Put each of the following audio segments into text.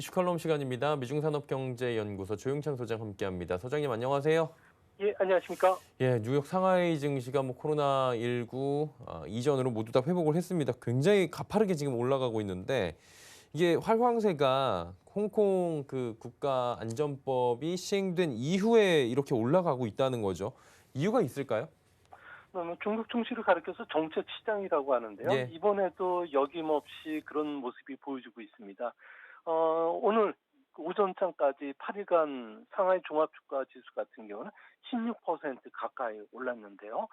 이슈 칼럼 시간입니다. 미중산업경제연구소 조영찬 소장 함께합니다. 소장님 안녕하세요. 예, 안녕하십니까? 예, 뉴욕 상하이 증시가 코로나19 이전으로 모두 다 회복을 했습니다. 굉장히 가파르게 지금 올라가고 있는데 이게 활황세가 홍콩 그 국가안전법이 시행된 이후에 이렇게 올라가고 있다는 거죠. 이유가 있을까요? 중국 증시를 가리켜서 정책 시장이라고 하는데요. 예. 이번에도 여김없이 그런 모습이 보여주고 있습니다. 오늘 오전장까지 8일간 상하이 종합주가지수 같은 경우는 16% 가까이 올랐는데요.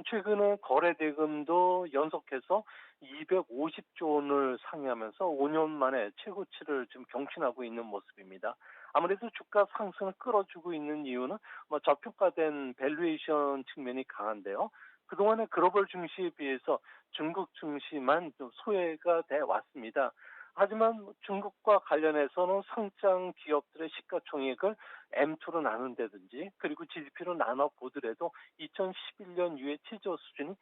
최근에 거래 대금도 연속해서 250조 원을 상회하면서 5년 만에 최고치를 지금 경신하고 있는 모습입니다. 아무래도 주가 상승을 끌어주고 있는 이유는 저평가된 밸류에이션 측면이 강한데요. 그동안의 글로벌 증시에 비해서 중국 증시만 좀 소외가 돼 왔습니다. 하지만 중국과 관련해서는 상장 기업들의 시가총액을 M2로 나눈다든지 그리고 GDP로 나눠 보더라도 2011년 이후의 최저 수준이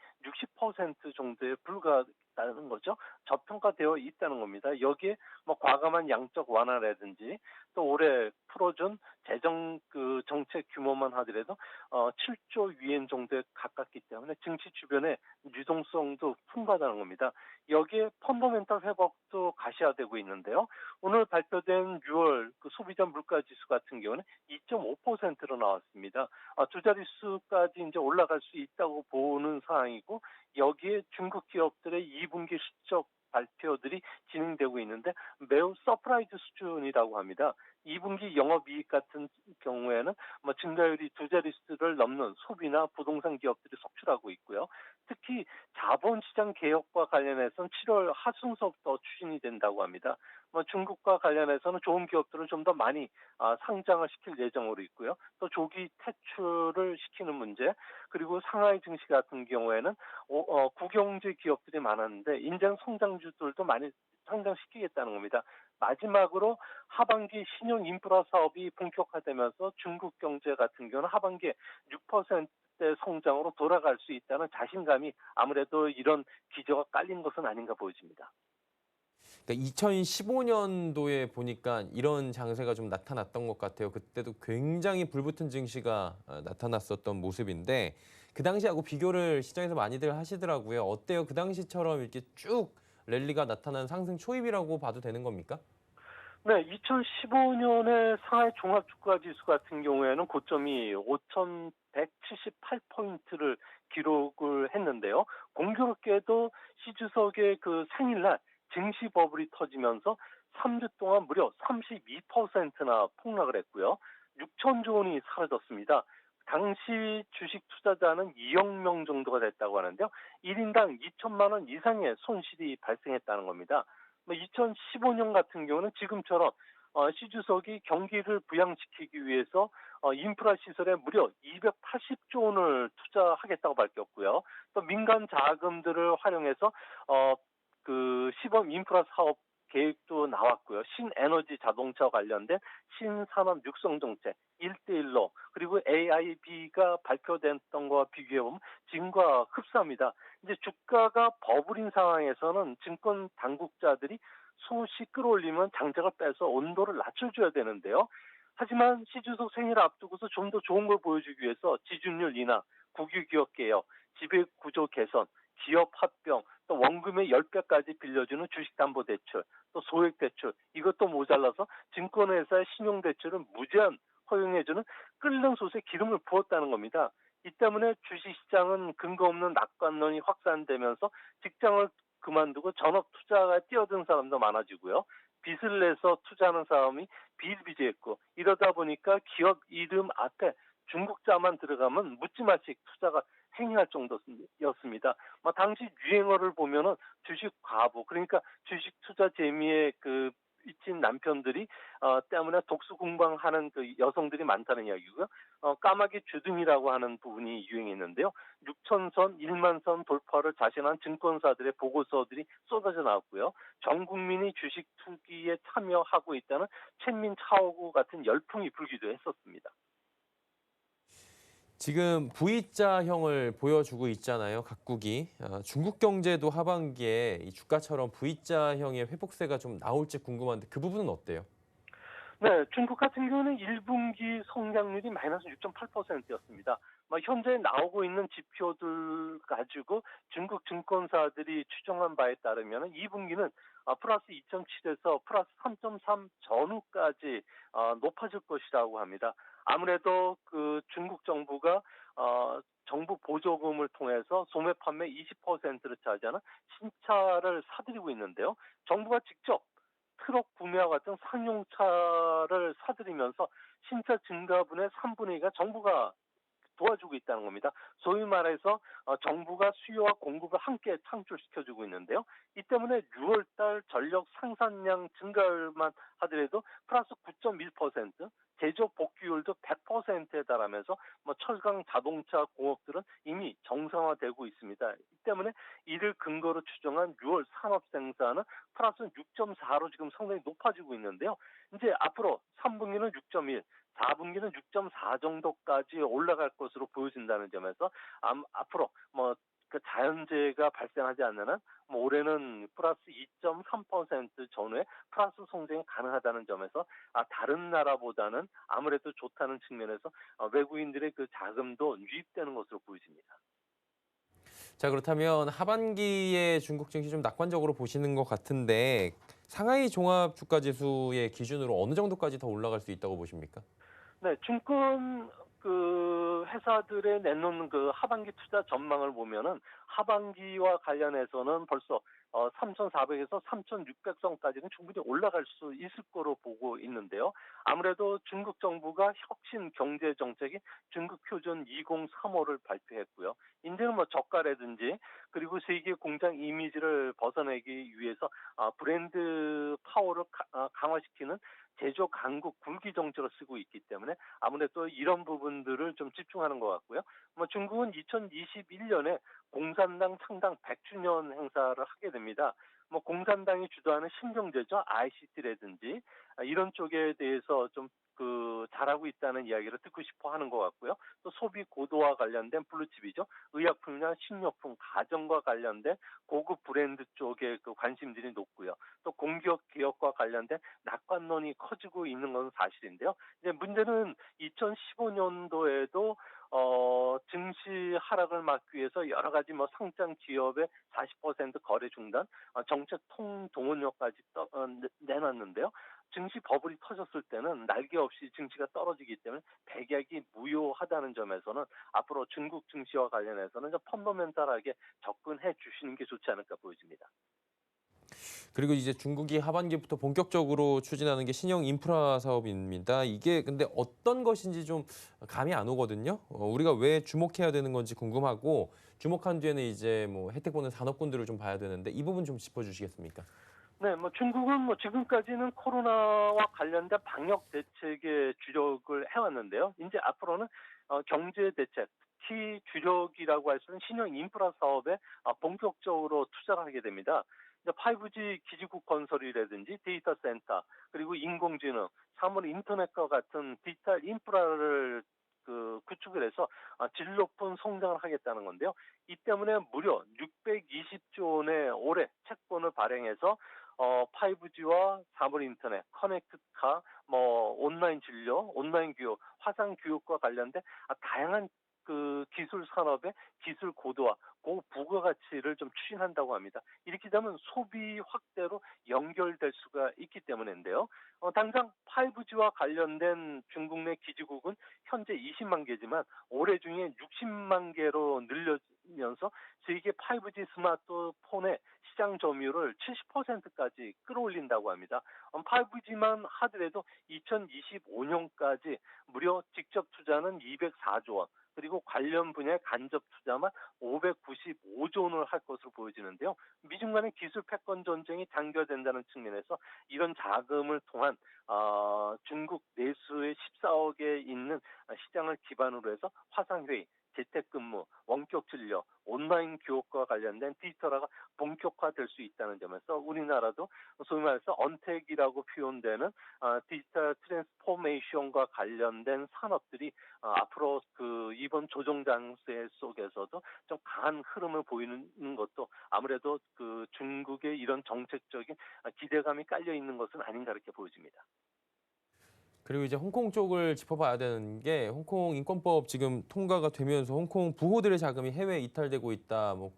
60% 정도에 불과하다는 거죠. 저평가되어 있다는 겁니다. 여기에 과감한 양적 완화라든지 또 올해 풀어준 재정 정책 규모만 하더라도 7조 위엔 정도에 가깝기 때문에 증시 주변에 유동성도 풍부하다는 겁니다. 여기에 펀더멘털 회복도 가시화되고 있는데요. 오늘 발표된 6월 소비자 물가 지수 같은 경우는 2.5%로 나왔습니다. 두 자릿수까지 이제 올라갈 수 있다고 보는 상황이고 여기에 중국 기업들의 2분기 실적 발표들이 진행되고 있는데 매우 서프라이즈 수준이라고 합니다. 2분기 영업이익 같은 경우에는 증가율이 두 자릿수를 넘는 소비나 부동산 기업들이 속출하고 있고요. 특히 자본시장 개혁과 관련해서는 7월 하순서부터 추진이 된다고 합니다. 중국과 관련해서는 좋은 기업들을 좀 더 많이 상장을 시킬 예정으로 있고요. 또 조기 퇴출을 시키는 문제, 그리고 상하이 증시 같은 경우에는 국영제 기업들이 많았는데 인장 성장주들도 많이 상장시키겠다는 겁니다. 마지막으로 하반기 신용 인프라 사업이 본격화되면서 중국 경제 같은 경우는 하반기에 6%대 성장으로 돌아갈 수 있다는 자신감이 아무래도 이런 기저가 깔린 것은 아닌가 보여집니다. 그러니까 2015년도에 보니까 이런 장세가 좀 나타났던 것 같아요. 그때도 굉장히 불붙은 증시가 나타났었던 모습인데 그 당시하고 비교를 시장에서 많이들 하시더라고요. 어때요? 그 당시처럼 이렇게 쭉 랠리가 나타난 상승 초입이라고 봐도 되는 겁니까? 네, 2015년에 상하이 종합주가지수 같은 경우에는 고점이 5,178포인트를 기록을 했는데요. 공교롭게도 시 주석의 생일날 증시 버블이 터지면서 3주 동안 무려 32%나 폭락을 했고요. 6천조 원이 사라졌습니다. 당시 주식 투자자는 2억 명 정도가 됐다고 하는데요. 1인당 2천만 원 이상의 손실이 발생했다는 겁니다. 2015년 같은 경우는 지금처럼 시 주석이 경기를 부양시키기 위해서 인프라 시설에 무려 280조 원을 투자하겠다고 밝혔고요. 또 민간 자금들을 활용해서 시범 인프라 사업 계획도 나왔고요. 신에너지 자동차 관련된 신산업 육성 정책 1대1로 그리고 AIB가 발표됐던 거와 비교해보면 지금과 흡사합니다. 이제 주가가 버블인 상황에서는 증권 당국자들이 수시 끌어올리면 장작을 빼서 온도를 낮춰줘야 되는데요. 하지만 시주석 생일 앞두고서 좀 더 좋은 걸 보여주기 위해서 지준율 인하, 국유기업 개혁, 지배구조 개선, 기업 합병, 또 원금의 10배까지 빌려주는 주식담보대출, 또 소액대출, 이것도 모자라서 증권회사의 신용대출은 무제한 허용해주는 끓는 솥에 기름을 부었다는 겁니다. 이 때문에 주식시장은 근거 없는 낙관론이 확산되면서 직장을 그만두고 전업 투자가 뛰어든 사람도 많아지고요. 빚을 내서 투자하는 사람이 비일비재했고 이러다 보니까 기업 이름 앞에 중국자만 들어가면 묻지마식 투자가 행해할 정도였습니다. 당시 유행어를 보면은 주식 과부, 그러니까 주식 투자 재미에 미친 남편들이 때문에 독수 공방하는 여성들이 많다는 이야기고요. 까마귀 주둥이라고 하는 부분이 유행했는데요. 6천선, 1만선 돌파를 자신한 증권사들의 보고서들이 쏟아져 나왔고요. 전 국민이 주식 투기에 참여하고 있다는 첸민 차오구 같은 열풍이 불기도 했었습니다. 지금 V자형을 보여주고 있잖아요, 각국이. 중국 경제도 하반기에 이 주가처럼 V자형의 회복세가 좀 나올지 궁금한데 그 부분은 어때요? 네. 중국 같은 경우는 1분기 성장률이 마이너스 6.8%였습니다. 현재 나오고 있는 지표들 가지고 중국 증권사들이 추정한 바에 따르면 2분기는 플러스 2.7에서 플러스 3.3 전후까지 높아질 것이라고 합니다. 아무래도 그 중국 정부가 정부 보조금을 통해서 소매 판매 20%를 차지하는 신차를 사들이고 있는데요. 정부가 직접 트럭 구매와 같은 상용차를 사들이면서 신차 증가분의 3분의 2가 정부가 도와주고 있다는 겁니다. 소위 말해서 정부가 수요와 공급을 함께 창출시켜주고 있는데요. 이 때문에 6월 달 전력 생산량 증가율만 하더라도 플러스 9.1%, 제조 복귀율도 100%에 달하면서 철강 자동차 공업들은 이미 정상화되고 있습니다. 이 때문에 이를 근거로 추정한 6월 산업 생산은 플러스 6.4로 지금 상당히 높아지고 있는데요. 이제 앞으로 3분기는 6.1, 4분기는 6.4 정도까지 올라갈 것으로 보여진다는 점에서 앞으로 그 자연재해가 발생하지 않는 한 올해는 플러스 2.3% 전후에 플러스 성장이 가능하다는 점에서 다른 나라보다는 아무래도 좋다는 측면에서 외국인들의 그 자금도 유입되는 것으로 보여집니다. 자, 그렇다면 하반기에 중국 증시 좀 낙관적으로 보시는 것 같은데 상하이 종합 주가 지수의 기준으로 어느 정도까지 더 올라갈 수 있다고 보십니까? 네, 증권 그 회사들의 내놓는 그 하반기 투자 전망을 보면은 하반기와 관련해서는 벌써 3,400에서 3,600선까지는 충분히 올라갈 수 있을 거로 보고 있는데요. 아무래도 중국 정부가 혁신 경제 정책인 중국 표준 2035를 발표했고요. 이제는 저가라든지 그리고 세계 공장 이미지를 벗어내기 위해서 브랜드 파워를 강화시키는 제조 강국 굴기 정책을 쓰고 있기 때문에 아무래도 이런 부분들을 좀 집중하는 것 같고요. 중국은 2021년에 공산당 창당 100주년 행사를 하게 됩니다. 공산당이 주도하는 신경제죠. ICT라든지 이런 쪽에 대해서 좀 잘하고 있다는 이야기를 듣고 싶어 하는 것 같고요. 또 소비 고도와 관련된 블루칩이죠. 의약품이나 식료품, 가정과 관련된 고급 브랜드 쪽에 그 관심들이 높고요. 또 공기업 기업과 관련된 낙관론이 커지고 있는 건 사실인데요. 이제 문제는 2015년도에도 증시 하락을 막기 위해서 여러 가지 상장 기업의 40% 거래 중단, 정책 통동원료까지 내놨는데요. 증시 버블이 터졌을 때는 날개 없이 증시가 떨어지기 때문에 백약이 무효하다는 점에서는 앞으로 중국 증시와 관련해서는 좀 펀더멘탈하게 접근해 주시는 게 좋지 않을까 보여집니다. 그리고 이제 중국이 하반기부터 본격적으로 추진하는 게 신형 인프라 사업입니다. 이게 근데 어떤 것인지 좀 감이 안 오거든요. 우리가 왜 주목해야 되는 건지 궁금하고 주목한 뒤에는 이제 혜택 보는 산업군들을 좀 봐야 되는데 이 부분 좀 짚어주시겠습니까? 네, 중국은 지금까지는 코로나와 관련된 방역 대책에 주력을 해왔는데요. 이제 앞으로는 경제 대책, 특히 주력이라고 할 수 있는 신형 인프라 사업에 본격적으로 투자를 하게 됩니다. 이제 5G 기지국 건설이라든지 데이터 센터, 그리고 인공지능, 사물 인터넷과 같은 디지털 인프라를 구축을 해서 질 높은 성장을 하겠다는 건데요. 이 때문에 무려 620조 원의 올해 채권을 발행해서 5G와 사물 인터넷, 커넥트카, 온라인 진료, 온라인 교육, 화상 교육과 관련된 다양한 그 기술 산업의 기술 고도화, 고부가가치를 좀 추진한다고 합니다. 이렇게 되면 소비 확대로 연결될 수가 있기 때문인데요. 당장 5G와 관련된 중국 내 기지국은 현재 20만 개지만 올해 중에 60만 개로 늘려면서 세계 5G 스마트폰의 시장 점유율을 70%까지 끌어올린다고 합니다. 5G만 하더라도 2025년까지 무려 직접 투자는 204조 원, 그리고 관련 분야의 간접 투자만 595조 원을 할 것으로 보여지는데요. 미중 간의 기술 패권 전쟁이 장기화된다는 측면에서 이런 자금을 통한 중국 내수의 14억에 있는 시장을 기반으로 해서 화상회의, 재택근무, 원격 진료, 온라인 교육과 관련된 디지털화가 본격화될 수 있다는 점에서 우리나라도 소위 말해서 언택이라고 표현되는 디지털 트랜스포메이션과 관련된 산업들이 앞으로 이번 조정 장세 속에서도 좀 강한 흐름을 보이는 것도 아무래도 중국의 이런 정책적인 기대감이 깔려 있는 것은 아닌가 이렇게 보여집니다. 그리고 이제 홍콩 쪽을 짚어봐야 되는 게 홍콩 인권법 지금 통과가 되면서 홍콩 부호들의 자금이 해외에 이탈되고 있다. 뭐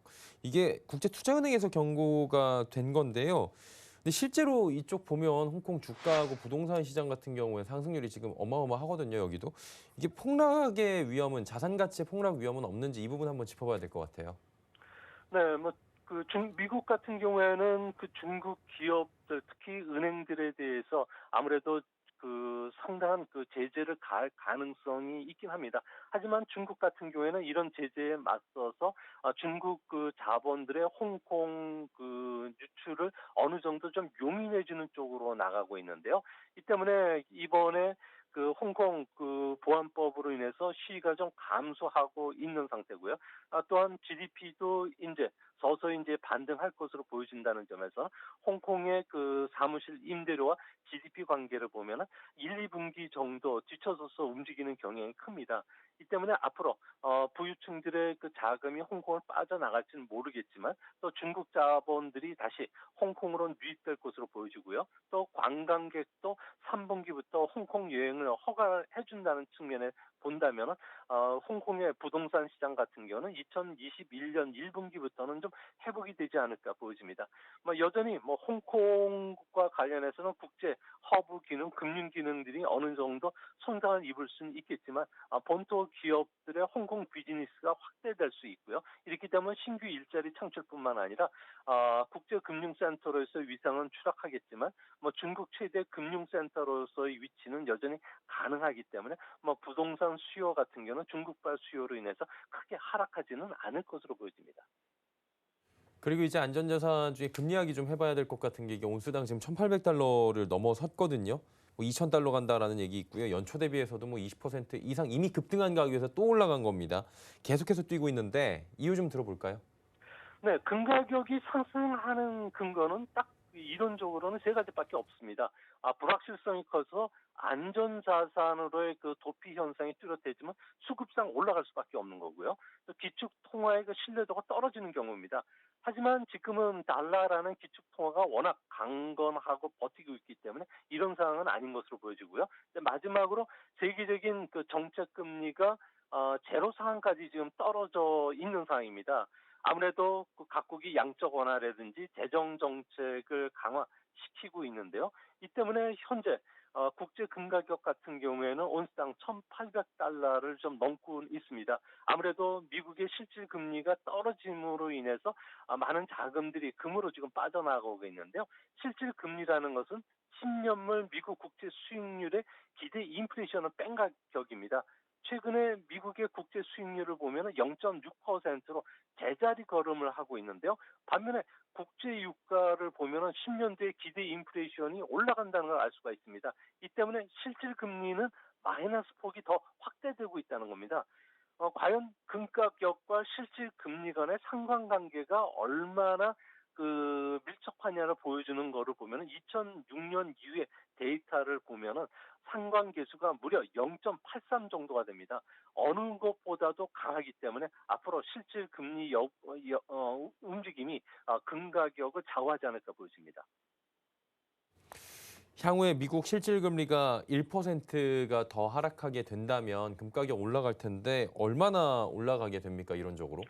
이게 국제투자은행에서 경고가 된 건데요. 근데 실제로 이쪽 보면 홍콩 주가하고 부동산 시장 같은 경우에 상승률이 지금 어마어마하거든요. 여기도 이게 폭락의 위험은 자산 가치의 폭락 위험은 없는지 이 부분 한번 짚어봐야 될 것 같아요. 네, 뭐 미국 같은 경우에는 그 중국 기업들 특히 은행들에 대해서 아무래도 상당한 제재를 가할 가능성이 있긴 합니다. 하지만 중국 같은 경우에는 이런 제재에 맞서서 중국 자본들의 홍콩 유출을 어느 정도 좀 용인해 주는 쪽으로 나가고 있는데요. 이 때문에 이번에 홍콩 보안법으로 인해서 시위가 좀 감소하고 있는 상태고요. 또한 GDP도 이제 서서히 이제 반등할 것으로 보여진다는 점에서 홍콩의 사무실 임대료와 GDP 관계를 보면은 1, 2분기 정도 뒤쳐서서 움직이는 경향이 큽니다. 이 때문에 앞으로 부유층들의 자금이 홍콩을 빠져나갈지는 모르겠지만 또 중국 자본들이 다시 홍콩으로 유입될 것으로 보여지고요. 또 관광객도 3분기부터 홍콩 여행을 허가해 준다는 측면에 본다면은 홍콩의 부동산 시장 같은 경우는 2021년 1분기부터는 좀 회복이 되지 않을까 보여집니다. 뭐 여전히 뭐 홍콩과 관련해서는 국제 허브 기능, 금융 기능들이 어느 정도 손상을 입을 수는 있겠지만 본토 기업들의 홍콩 비즈니스가 확대될 수 있고요. 이렇게 되면 신규 일자리 창출뿐만 아니라 국제 금융센터로서의 위상은 추락하겠지만 뭐 중국 최대 금융센터로서의 위치는 여전히 가능하기 때문에 뭐 부동산 수요 같은 경우는 중국발 수요로 인해서 크게 하락하지는 않을 것으로 보여집니다. 그리고 이제 안전자산 중에 금리 이야기 좀 해봐야 될 것 같은 게 이게 온수당 지금 1,800달러를 넘어섰거든요. 뭐 2,000달러 간다라는 얘기 있고요. 연초 대비해서도 뭐 20% 이상 이미 급등한 가격에서 또 올라간 겁니다. 계속해서 뛰고 있는데 이유 좀 들어볼까요? 네, 금가격이 상승하는 근거는 딱 이론적으로는 세 가지밖에 없습니다. 불확실성이 커서 안전자산으로의 도피 현상이 뚜렷해지면 수급상 올라갈 수밖에 없는 거고요. 또 기축 통화의 신뢰도가 떨어지는 경우입니다. 하지만 지금은 달러라는 기축 통화가 워낙 강건하고 버티고 있기 때문에 이런 상황은 아닌 것으로 보여지고요. 마지막으로 세계적인 정책 금리가 제로 상황까지 지금 떨어져 있는 상황입니다. 아무래도 각국이 양적 완화라든지 재정 정책을 강화시키고 있는데요. 이 때문에 현재 국제 금가격 같은 경우에는 온스당 1,800달러를 좀 넘고 있습니다. 아무래도 미국의 실질 금리가 떨어짐으로 인해서 많은 자금들이 금으로 지금 빠져나가고 있는데요. 실질 금리라는 것은 10년물 미국 국제 수익률의 기대 인플레이션을 뺀 가격입니다. 최근에 미국의 국제 수익률을 보면 0.6%로 제자리 걸음을 하고 있는데요. 반면에 국제 유가를 보면 10년 뒤에 기대 인플레이션이 올라간다는 걸 알 수가 있습니다. 이 때문에 실질 금리는 마이너스 폭이 더 확대되고 있다는 겁니다. 과연 금가격과 실질 금리 간의 상관관계가 얼마나 밀접하냐를 보여주는 거를 보면은 2006년 이후의 데이터를 보면은 상관계수가 무려 0.83 정도가 됩니다. 어느 것보다도 강하기 때문에 앞으로 실질 금리 움직임이 금가격을 좌우하지 않을까 보여집니다. 향후에 미국 실질 금리가 1%가 더 하락하게 된다면 금가격 올라갈 텐데 얼마나 올라가게 됩니까? 이론적으로?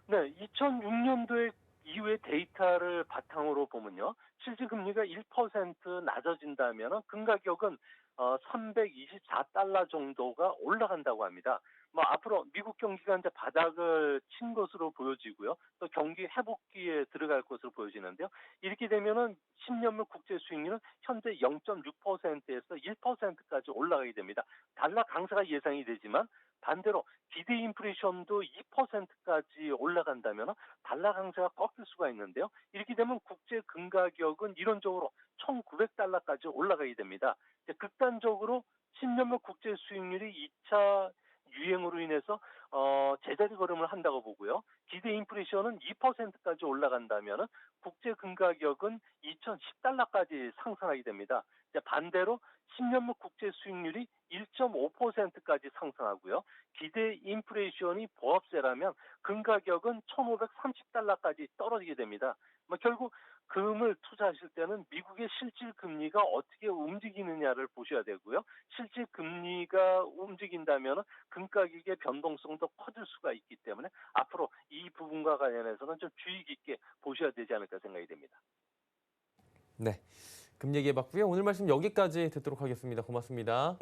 네, 2006년도에 이후의 데이터를 바탕으로 보면요. 실질금리가 1% 낮아진다면 금가격은 324달러 정도가 올라간다고 합니다. 뭐 앞으로 미국 경기가 이제 바닥을 친 것으로 보여지고요. 또 경기 회복기에 들어갈 것으로 보여지는데요. 이렇게 되면은 10년물 국제 수익률은 현재 0.6%에서 1%까지 올라가게 됩니다. 달러 강세가 예상이 되지만 반대로 기대 인플레이션도 2%까지 올라간다면 달러 강세가 꺾일 수가 있는데요. 이렇게 되면 국제 금가격은 이론적으로 1,900달러까지 올라가게 됩니다. 극단적으로 10년물 국제 수익률이 2차 유행으로 인해서 제자리 걸음을 한다고 보고요. 기대 인플레이션은 2%까지 올라간다면 국제 금가격은 2,010달러까지 상승하게 됩니다. 반대로 10년물 국제 수익률이 2.5%까지 상승하고요. 기대 인플레이션이 보합세라면 금 가격은 1,530달러까지 떨어지게 됩니다. 결국 금을 투자하실 때는 미국의 실질 금리가 어떻게 움직이느냐를 보셔야 되고요. 실질 금리가 움직인다면 금 가격의 변동성도 커질 수가 있기 때문에 앞으로 이 부분과 관련해서는 좀 주의 깊게 보셔야 되지 않을까 생각이 됩니다. 네. 금 얘기해봤고요. 오늘 말씀 여기까지 듣도록 하겠습니다. 고맙습니다.